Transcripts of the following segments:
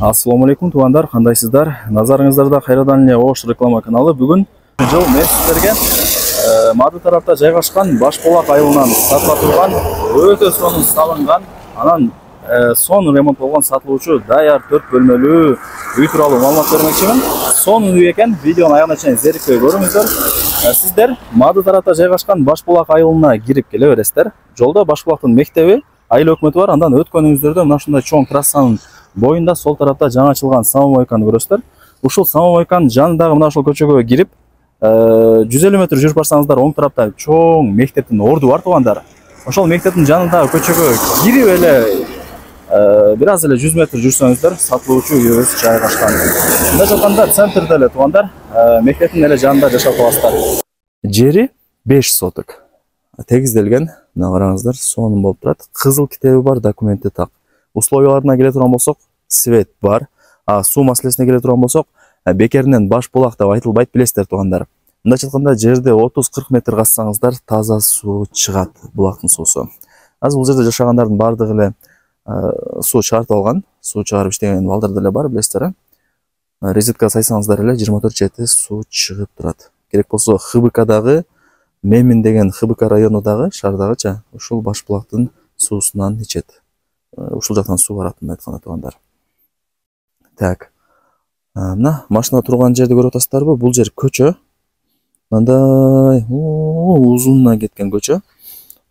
Ассаламу алейкум туугандар, кандайсыздар? Назарыңыздарда кайрадан эле Ош реклама каналы. Бүгүн жыл мен сиздерге Мады тарапта жайгашкан Башбулак айылынан сатыла турган өтө сонун салынган, анан сонун ремонт болгон сатылуучу даяр 4 бөлмөлүү үй тууралуу маалымат бермекчимин. Сонун үй экен, видеону аягына чейин зерикпей көрүңүздөр. Сиздер Мады тарапта жайгашкан Башбулак айылына кирип келе бересиздер. Жолдо Башбулактын мектеби, айыл өкмөтү бар. Андан өткөнүңүздөрдө мына ушундай чоң трассанын боюнда сол тарапта жаңы ачылган самомойканы көрөсүздөр. Ушул самомойканын жанындагы мына ушул көчөгө кирип 150 метр жүрүп барсаңыздар, оң тарапта чоң мектептин орду бар туугандар. Ошол мектептин жанындагы көчөгө кирип эле бир аз эле 100 метр жүрсөңүздөр сатылуучу үйүбүз жайгашкан. Мында жатканда центрде эле туугандар, мектептин эле жанында жашап каласыздар. Жери 5 соток. Тегизделген, мына караңыздар, сонун болуп турат. Кызыл китеби бар, документи так. Условияларына келе турган болсок, свет бар. Суу маселесине келе турган болсок, бекеринен Башбулак деп айтылбайт, билесиздер туугандар. Мындайча айтканда, жерде 30-40 метр казсаңыздар, таза суу чыгат, булактын суусу. Азыр бул жерде жашагандардын бардыгы эле суу чыгартып алган, суу чыгарып иштеген балдар деле бар, билесиздер. Резетка сайсаңыздар эле 24/7 суу чыгып турат. Керек болсо ХБКдагы Мемин деген ХБК районундагы шаардагыча ушул Башбулактын суусунан ичет. Ушул жактан суу барат, мындай айтканда туугандар. Так. Мына машина турган жерди көрүп атасыздарбы? Бул жер көчө. Мындай узунна кеткен көчө.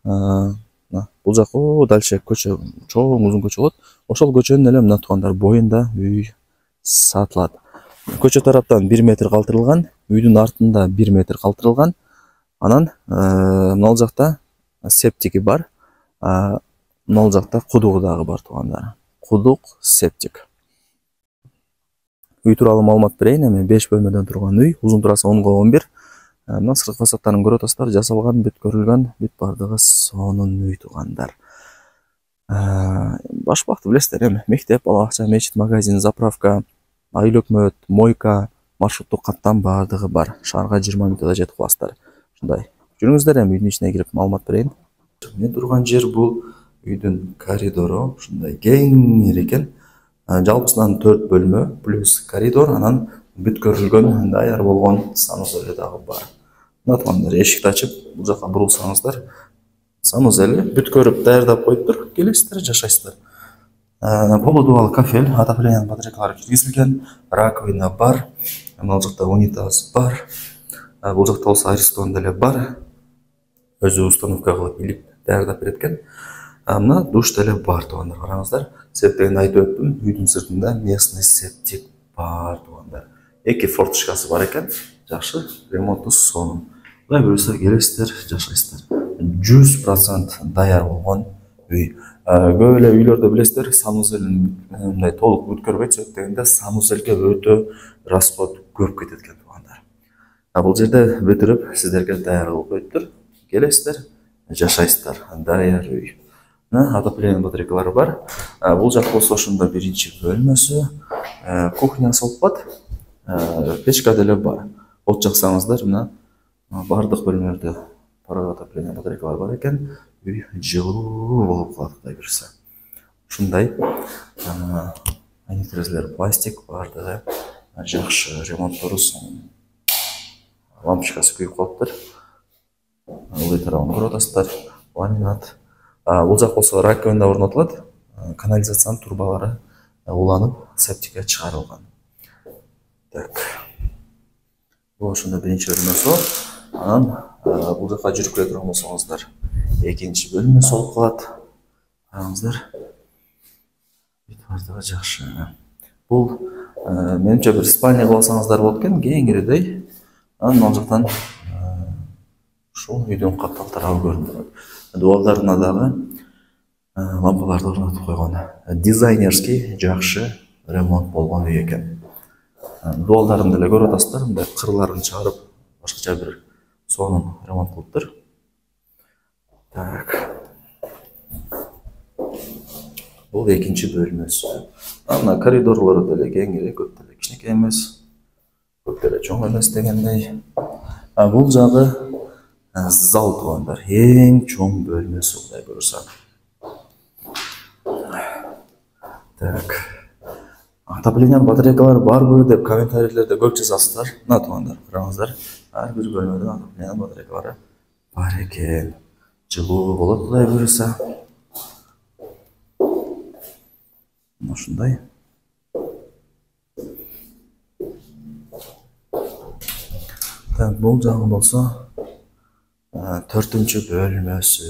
Бул жак дальше көчө, чоң узун көчө болот. Ошол көчөнүн эле мына туугандар боюнда үй сатылат. Көчө тараптан 1 метр калтырылган, үйдүн артында 1 метр калтырылган. Анан мына жакта септики бар. Мына жакта кудугу дагы бар туугандар. Кудук, септик. Үй тууралуу маалымат берейин, эми 5 бөлмөдөн турган үй, узун турасы 10/11. Мына сырт фасадтарын көрүп атасыздар, жасалган, бүт көрүлгөн, бүт бардыгы сонун үй туугандар. Башбулакты билесиздер, эми мектеп, бала бакча, мечит, магазин, заправка, айыл өкмөт, мойка, маршруттук каттам бардыгы бар. Шаарга 20 мүнөттө жетип каласыздар. Ушундай. Жүрүңүздөр, эми үйдүн ичине кирип маалымат берейин. Мен турган жер бул үйдүн коридору, ушундай кеңир экен. Жалпысынан 4 бөлмө плюс коридор, анан бүт көрүлгөн, даяр болгон санузеле дагы бар. Мына туугандар, эшикти ачып, бул жака бурулсаңыздар, санузеле бүт көрүп даярдап коюптур, келесиздер, жашайсыздар. Полудубал кафель, отопление батарейкалары киргизилген, раковина бар, мына жакта унитаз бар. Бул жакта болсо Аристон деле бар. Өзү установка кылып илип даярдап береткен. Мына душ деле бар туугандар, караңыздар. Септигин айтып өттүм, үйдүн сыртында местный септик бар туугандар. 2 форточкасы бар экен, жакшы, ремонту сонун. Кудай буюрса келесиздер, жашайсыздар. 100% даяр болгон үй. Көп эле үйлөрдө билесиздер, санузелин мындай толук бүткөрбөйт, себеп дегенде санузелге өтө расход көп кетет экен туугандар. Бул жерде бүтүрүп сиздерге даяр кылып коюптур. Келесиздер, жашайсыздар, даяр үй. Отопление батарейкалары бар. Бул жак болсо ошондо биринчи бөлмөсү, кухнясы болуп калат. Печка деле бар. От жаксаңыздар, мына бардык бөлмөлөрдө отопление батарейкалары бар экен. Үй жылуу болуп калат, кудай буюрса. Ушундай. Терезелер пластик, бардыгы жакшы, ремонттору сонун. Лампочкасы күйүп калыптыр. Ылдый тарабын көрүп атасыздар. Ламинат. Бул жак болсо раковина орнотулат. Канализациянын турбалары уланып, септикке чыгарылган. Так. Бул ошондо биринчи бөлмөсү. Анан бул жака жүрүп келе турган болсоңуздар, экинчи бөлмөсү болуп калат. Караңыздар. Бардыгы жакшы. Бул менимче бир спальня кылсаңыздар болот экен, кеңиредей. Анан мына жактан ушул үйдүн каттал тарабы көрүнүп турат. Дуалдарына дагы лампаларды орнотуп койгон. Дизайнерский, жакшы ремонт болгон үй экен. Дуалдарын деле көрүп атасыздар, мындай кырларын чыгарып, башкача бир сонун ремонт кылыптыр. Так. Бул экинчи бөлмөсү. Мына коридорлору деле кеңири, көп деле кичинекей эмес. Көп деле чоң эмес дегендей. Бул жагы зал туугандар, эң чоң бөлмөсү, кудай буюрса. Так. отоплениянын батарейкалары барбы деп комментарийлерде көп жазасыздар. Мына туугандар, караңыздар. Ар бир бөлмөдө отоплениянын батарейкалары бар экен. Жылуу болот Кудай буйруса. Ушундай. Так, бул жагы болсо 4-чү бөлмөсү.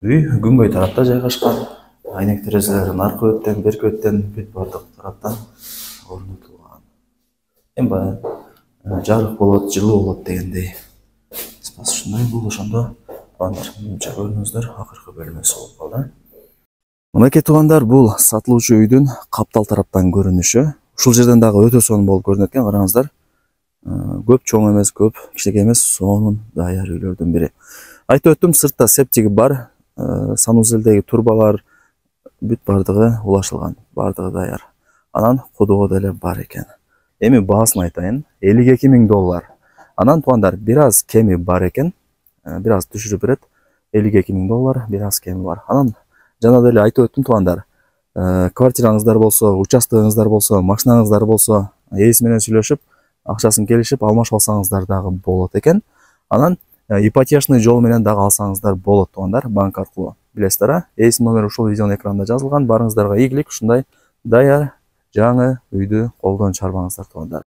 Үй күнгөй тарапта жайгашкан. Айнек терезелери наркы өттен, берки өттен, бүт бардык тараптан орнотулган. Эми баягы жарык болот, жылуу болот дегендей. Спас ушундай бул ошондо туугандар, мынча көрүңүздөр, акыркы бөлмөсү болуп калды. Мынакей туугандар, бул сатылуучу үйдүн каптал тараптан көрүнүшү. Ушул жерден дагы өтө сонун болуп көрүнөт экен, караңыздар. Көп чоң эмес, көп кичинекей эмес, сонун даяр үйлөрдүн бири. Айтып өттүм, сыртта септиги бар, санузелдеги турбалар бүт бардыгы улашылган, бардыгы даяр. Анан кудуго деле бар экен. Эми баасын айтайын, $52.000. Анан туугандар, бир аз кеми бар экен, бир аз түшүрүп берет. $52.000, бир аз кеми бар. Анан жана деле айтып өттүм туугандар, квартираңыздар болсо, участогуңуздар болсо, машинаңыздар болсо, ээси менен сүйлөшүп, акчасын келишип алмашып алсаңыздар дагы болот экен. Анан ипотечный жол менен дагы алсаңыздар болот туугандар, банк аркылуу. Билесиздер, ээси номер ушул видеонун экранында жазылган. Барыңыздарга ийгилик, ушундай даяр жаңы үйдү колдон чарбаңыздар туугандар.